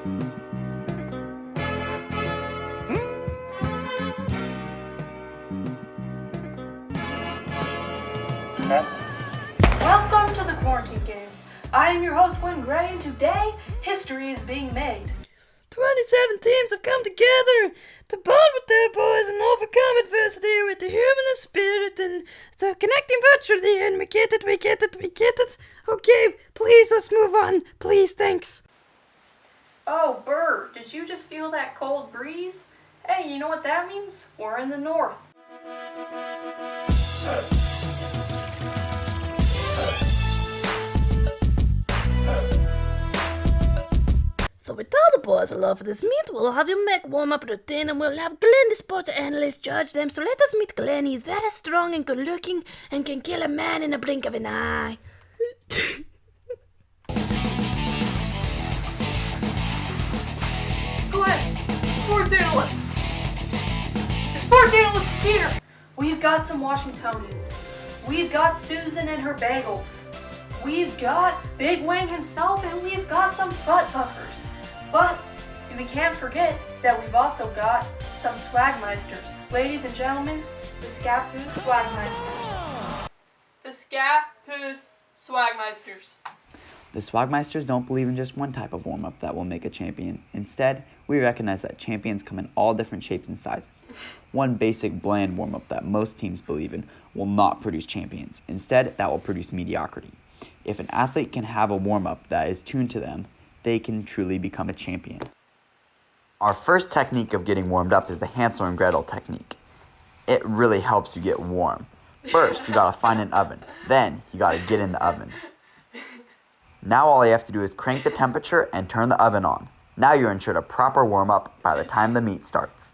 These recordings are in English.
Welcome to the Quarantine Games. I am your host, Gwen Gray, and today, history is being made. 27 teams have come together to bond with their boys and overcome adversity with the human spirit, and so connecting virtually, and we get it. Okay, please, let's move on. Please, thanks. Oh, Burr, did you just feel that cold breeze? Hey, you know what that means? We're in the north. So with all the boys' love for this meet, we'll have you make warm-up routine, and we'll have Glenn, the sports analyst, judge them. So let us meet Glenn. He's very strong and good-looking and can kill a man in a blink of an eye. Glenn, sports analyst. The sports analyst is here. We've got some Washingtonians. We've got Susan and her bagels. We've got Big Wang himself, and we've got some butt fuckers. But we can't forget that we've also got some swagmeisters. Ladies and gentlemen, the Scappoose swagmeisters. The Scappoose swagmeisters. The Swagmeisters don't believe in just one type of warm-up that will make a champion. Instead, we recognize that champions come in all different shapes and sizes. One basic bland warm-up that most teams believe in will not produce champions. Instead, that will produce mediocrity. If an athlete can have a warm-up that is tuned to them, they can truly become a champion. Our first technique of getting warmed up is the Hansel and Gretel technique. It really helps you get warm. First, you gotta find an oven. Then, you gotta get in the oven. Now all you have to do is crank the temperature and turn the oven on. Now you're ensured a proper warm-up by the time the meet starts.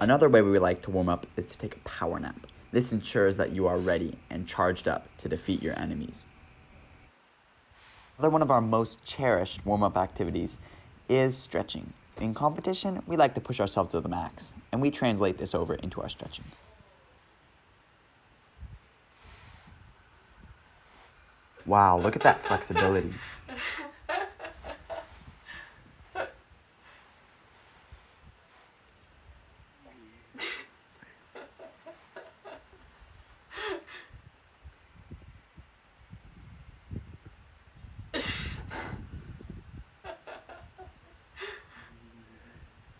Another way we like to warm up is to take a power nap. This ensures that you are ready and charged up to defeat your enemies. Another one of our most cherished warm-up activities is stretching. In competition, we like to push ourselves to the max, and we translate this over into our stretching. Wow, look at that flexibility.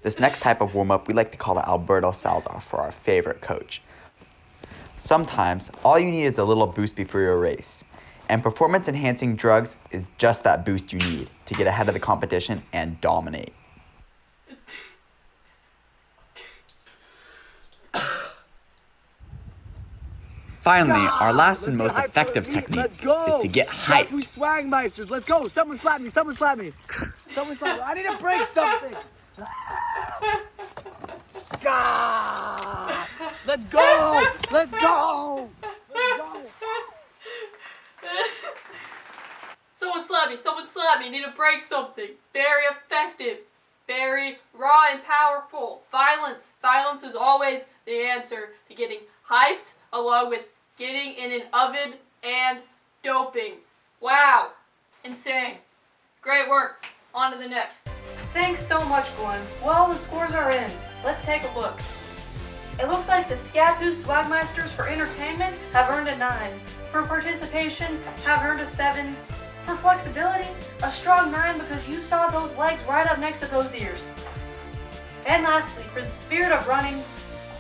This next type of warm-up we like to call the Alberto Salazar for our favorite coach. Sometimes, all you need is a little boost before your race. And performance-enhancing drugs is just that boost you need to get ahead of the competition and dominate. Finally, our last and most effective technique is to get hyped. Swagmeisters, let's go. Someone slap me. I need to break something. God. Let's go. Someone slap me, need to break something. Very effective, very raw and powerful. Violence is always the answer to getting hyped, along with getting in an oven and doping. Wow, insane. Great work, on to the next. Thanks so much, Glenn. Well, the scores are in. Let's take a look. It looks like the Scappoose Swagmeisters for entertainment have earned a 9. For participation, have earned a 7. For flexibility, a strong 9 because you saw those legs right up next to those ears. And lastly, for the spirit of running,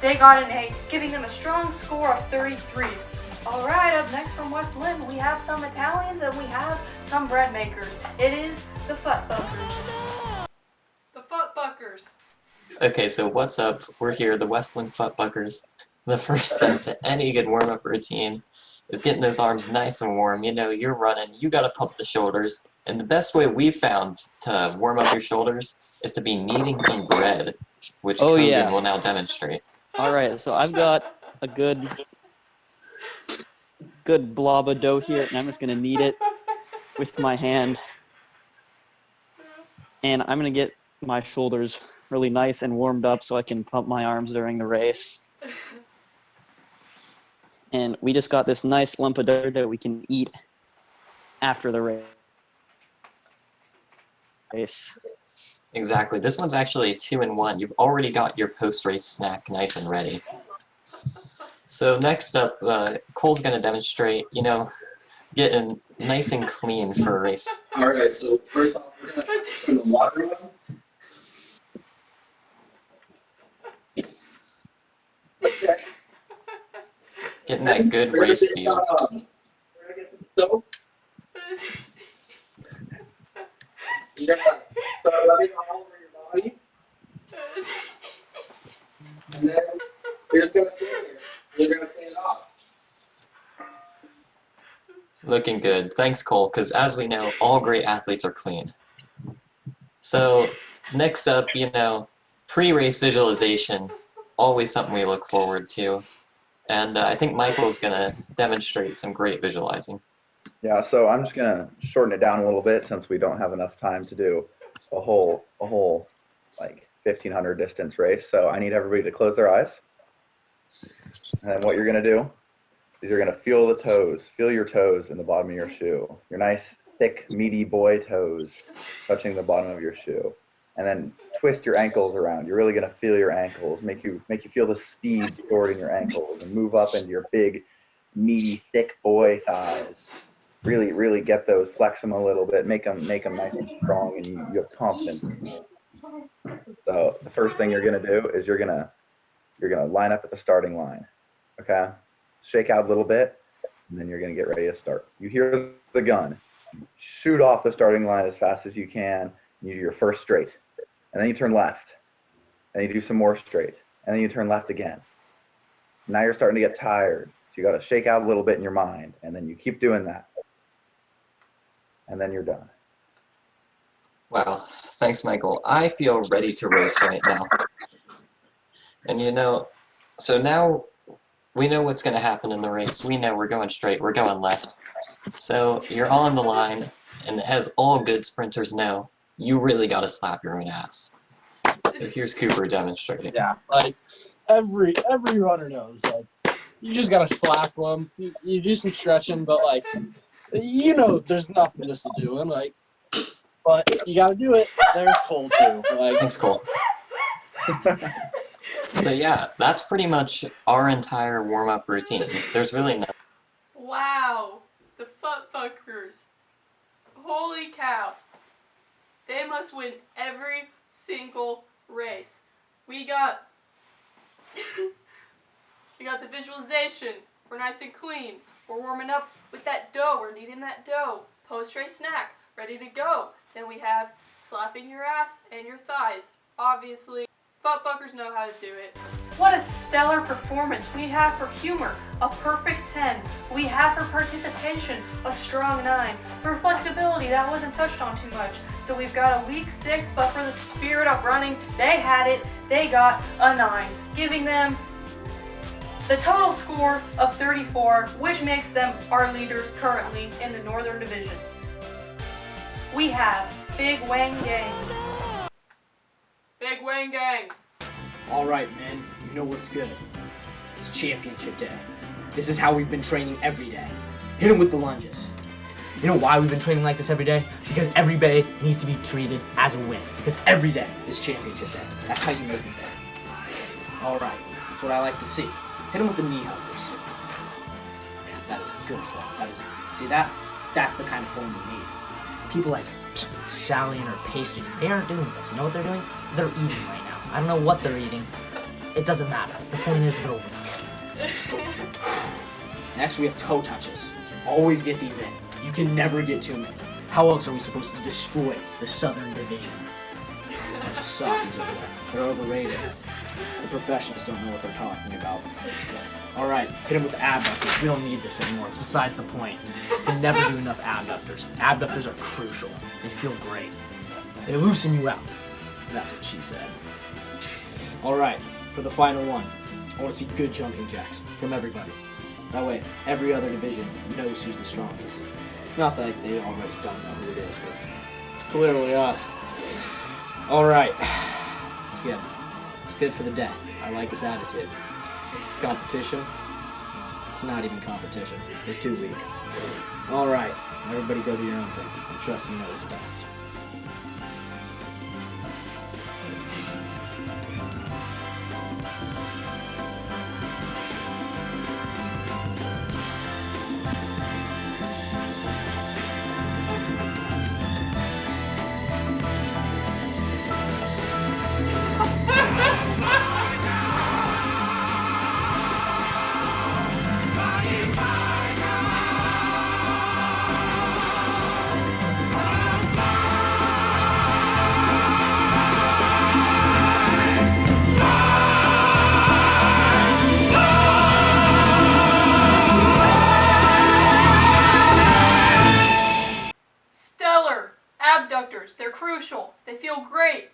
they got an 8, giving them a strong score of 33. Alright, up next from West Lynn, we have some Italians and we have some bread makers. It is the Footbuckers. The Footbuckers. Okay, so what's up? We're here, the Westland Footbuckers. The first step to any good warm-up routine is getting those arms nice and warm. You know, you're running, you gotta pump the shoulders. And the best way we've found to warm up your shoulders is to be kneading some bread, which Kogan will now demonstrate. Alright, so I've got a good blob of dough here, and I'm just gonna knead it with my hand. And I'm gonna get my shoulders really nice and warmed up so I can pump my arms during the race. And we just got this nice lump of dough that we can eat after the race. race. Exactly. This one's actually a 2-in-1. You've already got your post-race snack nice and ready. So next up, Cole's going to demonstrate, getting nice and clean for a race. Alright, so first off, we're going to turn the water on. Okay. Getting that good We're gonna race get, feel. we're gonna get some soap. You're gonna start rubbing all over your body, and then you're just gonna stand here. You're gonna stand off. Looking good. Thanks, Cole, because as we know, all great athletes are clean. So next up, pre-race visualization, always something we look forward to. And I think Michael's going to demonstrate some great visualizing. Yeah, so I'm just gonna shorten it down a little bit since we don't have enough time to do a whole like 1,500 distance race. So I need everybody to close their eyes. And then what you're gonna do is you're gonna feel the toes, feel your toes in the bottom of your shoe. Your nice, thick, meaty boy toes touching the bottom of your shoe. And then twist your ankles around. You're really gonna feel your ankles, make you feel the speed stored in your ankles, and move up into your big, meaty, thick boy thighs. Really get those, flex them a little bit, make them nice and strong, and you have confidence. So the first thing you're gonna do is you're gonna line up at the starting line. Okay, shake out a little bit, and then you're gonna get ready to start. You hear the gun, shoot off the starting line as fast as you can. You do your first straight, and then you turn left, and you do some more straight, and then you turn left again. Now you're starting to get tired, so you got to shake out a little bit in your mind, and then you keep doing that, and then you're done. Wow, thanks, Michael. I feel ready to race right now. And so now we know what's going to happen in the race. We know we're going straight, we're going left. So you're on the line, and as all good sprinters know, you really got to slap your own ass. So here's Cooper demonstrating. Yeah, like every runner knows, like you just gotta slap them. You do some stretching, but like there's nothing just to do, and like, but you gotta do it. There's Cole too. Like, Thanks, Cole. So yeah, that's pretty much our entire warm-up routine. There's really no. Wow, the Foot Fuckers. Holy cow. They must win every single race. We got the visualization. We're nice and clean. We're warming up with that dough. We're kneading that dough. Post-race snack, ready to go. Then we have slapping your ass and your thighs. Obviously, Foot Fuckers know how to do it. What a stellar performance. We have for humor, a perfect 10. We have for participation, a strong 9. For flexibility, that wasn't touched on too much. So we've got a weak 6, but for the spirit of running, they had it. They got a 9, giving them the total score of 34, which makes them our leaders currently in the Northern Division. We have Big Wang Gang. Big Wang Gang. All right, man. You know what's good. It's championship day. This is how we've been training every day. Hit him with the lunges. You know why we've been training like this every day? Because every day needs to be treated as a win. Because every day is championship day. That's how you make it there. All right. That's what I like to see. Hit him with the knee huggers. That is good form. See that? That's the kind of form we need. People like Sally and her pastries, they aren't doing this. You know what they're doing? They're eating right now. I don't know what they're eating. It doesn't matter. The point is they're weak. Next, we have toe touches. Always get these in. You can never get too many. How else are we supposed to destroy the Southern Division? A bunch of softies over there. They're overrated. The professionals don't know what they're talking about. Alright, hit him with abductors. We don't need this anymore. It's besides the point. You can never do enough abductors. Abductors are crucial. They feel great. They loosen you out. That's what she said. Alright, for the final one, I want to see good jumping jacks from everybody. That way, every other division knows who's the strongest. Not that they already don't know who it is, because it's clearly us. Alright, it's good. It's good for the day. I like this attitude. Competition? It's not even competition. They're too weak. Alright, everybody go do your own thing. And trust you know what's best. adductors. They're crucial. They feel great.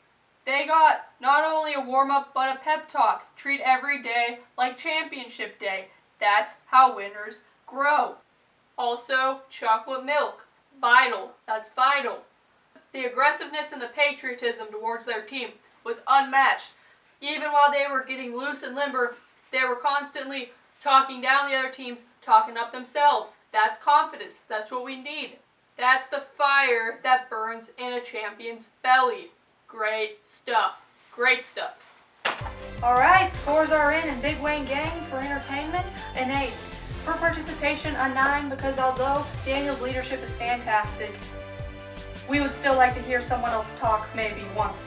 They got not only a warm-up but a pep talk. Treat every day like championship day. That's how winners grow. Also, chocolate milk. Vital. That's vital. The aggressiveness and the patriotism towards their team was unmatched. Even while they were getting loose and limber, they were constantly talking down the other teams, talking up themselves. That's confidence. That's what we need. That's the fire that burns in a champion's belly. Great stuff. Great stuff. Alright, scores are in Big Wayne Gang for entertainment, an 8. For participation, a 9, because although Daniel's leadership is fantastic, we would still like to hear someone else talk maybe once.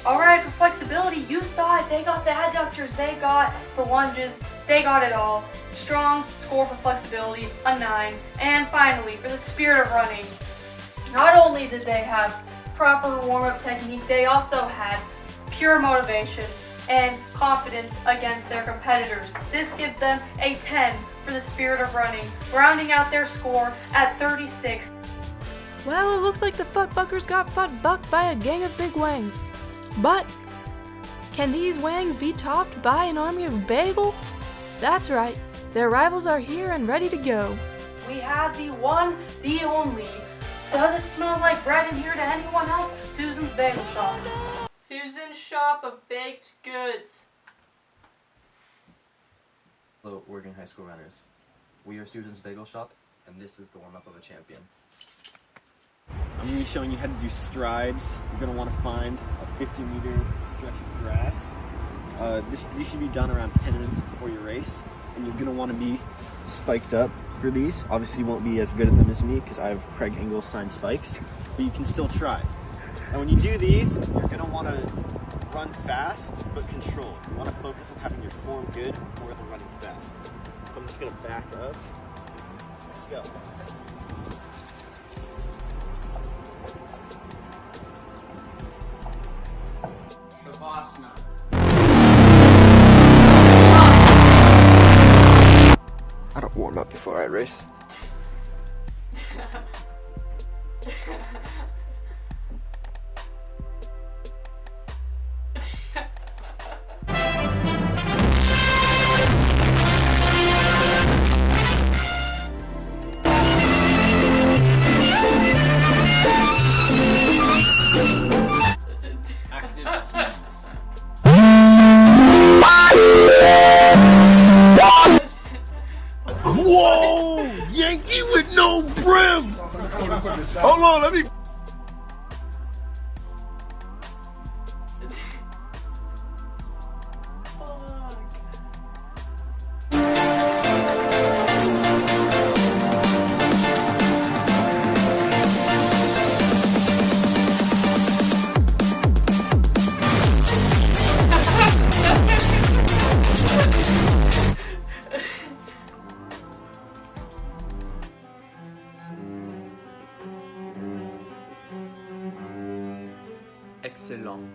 Alright, for flexibility, you saw it. They got the adductors, they got the lunges, they got it all. Strong score for flexibility, a 9. And finally, for the spirit of running, not only did they have proper warm-up technique, they also had pure motivation and confidence against their competitors. This gives them a 10 for the spirit of running, rounding out their score at 36. Well, it looks like the Futbuckers got bucked by a gang of big wangs. But can these wangs be topped by an army of bagels? That's right, their rivals are here and ready to go. We have the one, the only. Does it smell like bread in here to anyone else? Susan's Bagel Shop. Susan's Shop of Baked Goods. Hello, Oregon High School runners. We are Susan's Bagel Shop, and this is the warm-up of a champion. I'm going to be showing you how to do strides. You're going to want to find a 50-meter stretch of grass. These should be done around 10 minutes before your race, and you're going to want to be spiked up for these. Obviously, you won't be as good at them as me because I have Craig Engels signed spikes, but you can still try. And when you do these, you're going to want to run fast but controlled. You want to focus on having your form good more than running fast. So I'm just going to back up. Let's go. Savasana. I don't warm up before I race. Whoa! Yankee with no brim! Hold on, let me... Excellent.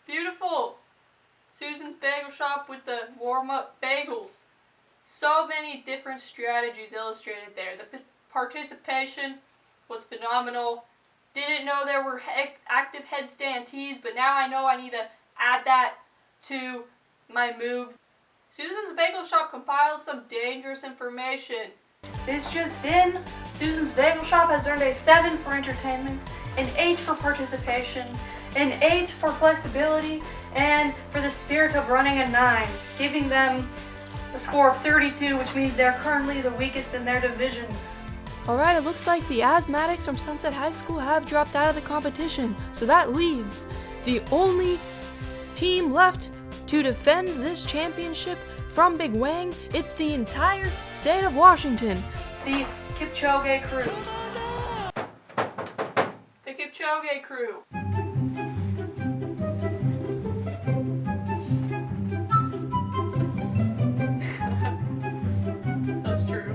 Beautiful. Susan's Bagel Shop with the warm-up bagels. So many different strategies illustrated there. The participation was phenomenal. Didn't know there were active headstand tees, but now I know I need to add that to my moves. Susan's Bagel Shop compiled some dangerous information. This just in, Susan's Bagel Shop has earned a 7 for entertainment, an 8 for participation, an 8 for flexibility, and for the spirit of running a 9, giving them a score of 32, which means they're currently the weakest in their division. Alright, it looks like the asthmatics from Sunset High School have dropped out of the competition, so that leaves the only team left to defend this championship from Big Wang. It's the entire state of Washington. The Kipchoge crew. The Kipchoge crew. That's true.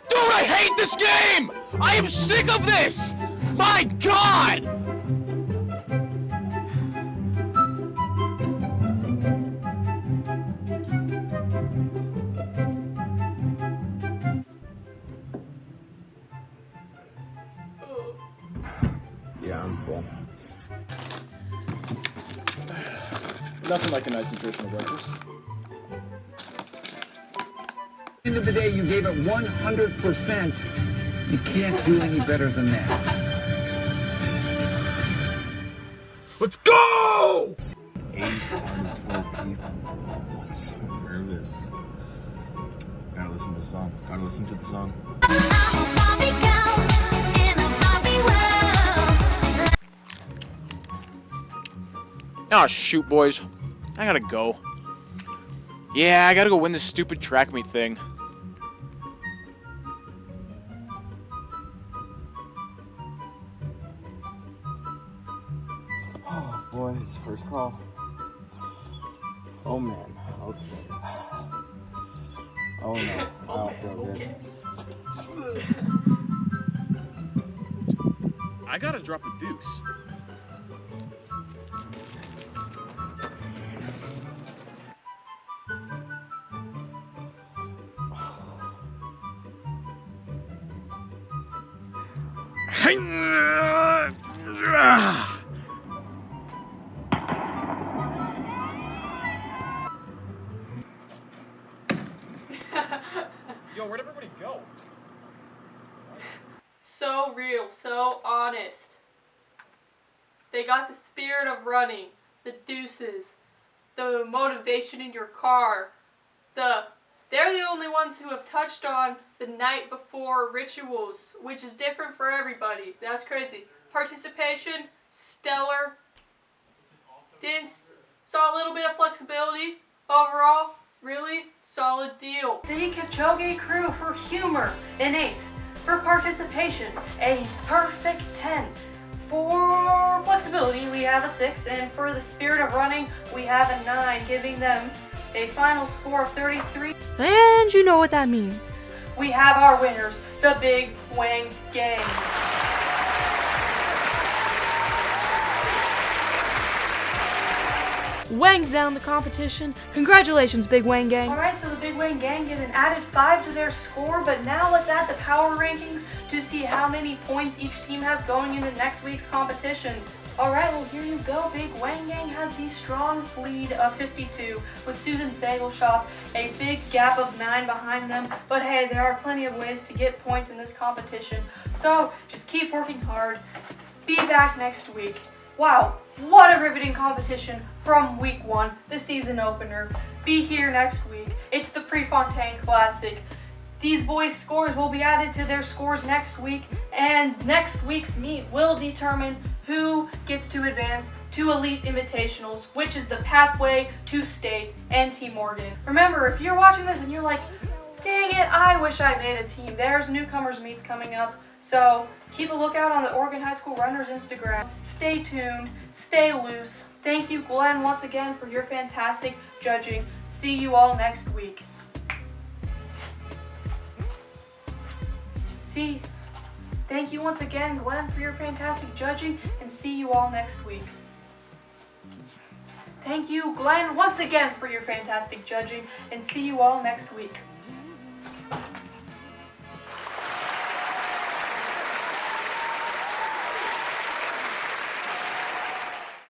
Dude, I hate this game! I am sick of this! My God! Yeah, I'm full. Nothing like a nice nutritional breakfast. At the end of the day, you gave it 100%. You can't do any better than that. Let's go! 8 out of 12 people. I'm so nervous. Gotta listen to the song. Gotta listen to the song. Oh, shoot, boys. I gotta go. Yeah, I gotta go win this stupid track meet thing. Oh, boys, first call. Oh, man. Okay. Oh, no. I don't feel good. I gotta drop a deuce. Yo, where'd everybody go? So real, so honest. They got the spirit of running, the deuces, the motivation in your car, they're the only ones who have touched on the night before rituals, which is different for everybody. That's crazy. Participation, stellar. Saw a little bit of flexibility. Overall, really solid deal. The Kipchoge crew for humor, an 8. For participation, a perfect 10. For flexibility, we have a 6. And for the spirit of running, we have a 9, giving them a final score of 33. And you know what that means. We have our winners, the Big Wang Gang. Wanged down the competition. Congratulations, Big Wang Gang. Alright, so the Big Wang Gang get an added 5 to their score, but now let's add the power rankings to see how many points each team has going into next week's competition. Alright, well here you go. Big Wang Gang has the strong lead of 52, with Susan's Bagel Shop a big gap of 9 behind them. But hey, there are plenty of ways to get points in this competition, so just keep working hard. Be back next week. Wow, what a riveting competition from week 1, the season opener. Be here next week. It's the Prefontaine Classic. These boys' scores will be added to their scores next week, and next week's meet will determine who gets to advance to Elite Invitationals, which is the pathway to state and Team Morgan. Remember, if you're watching this and you're like, dang it, I wish I made a team, there's newcomers meets coming up, so keep a lookout on the Oregon High School Runners Instagram. Stay tuned, stay loose. Thank you, Glenn, once again for your fantastic judging. See you all next week. Thank you once again, Glenn, for your fantastic judging, and see you all next week. Thank you, Glenn, once again for your fantastic judging, and see you all next week.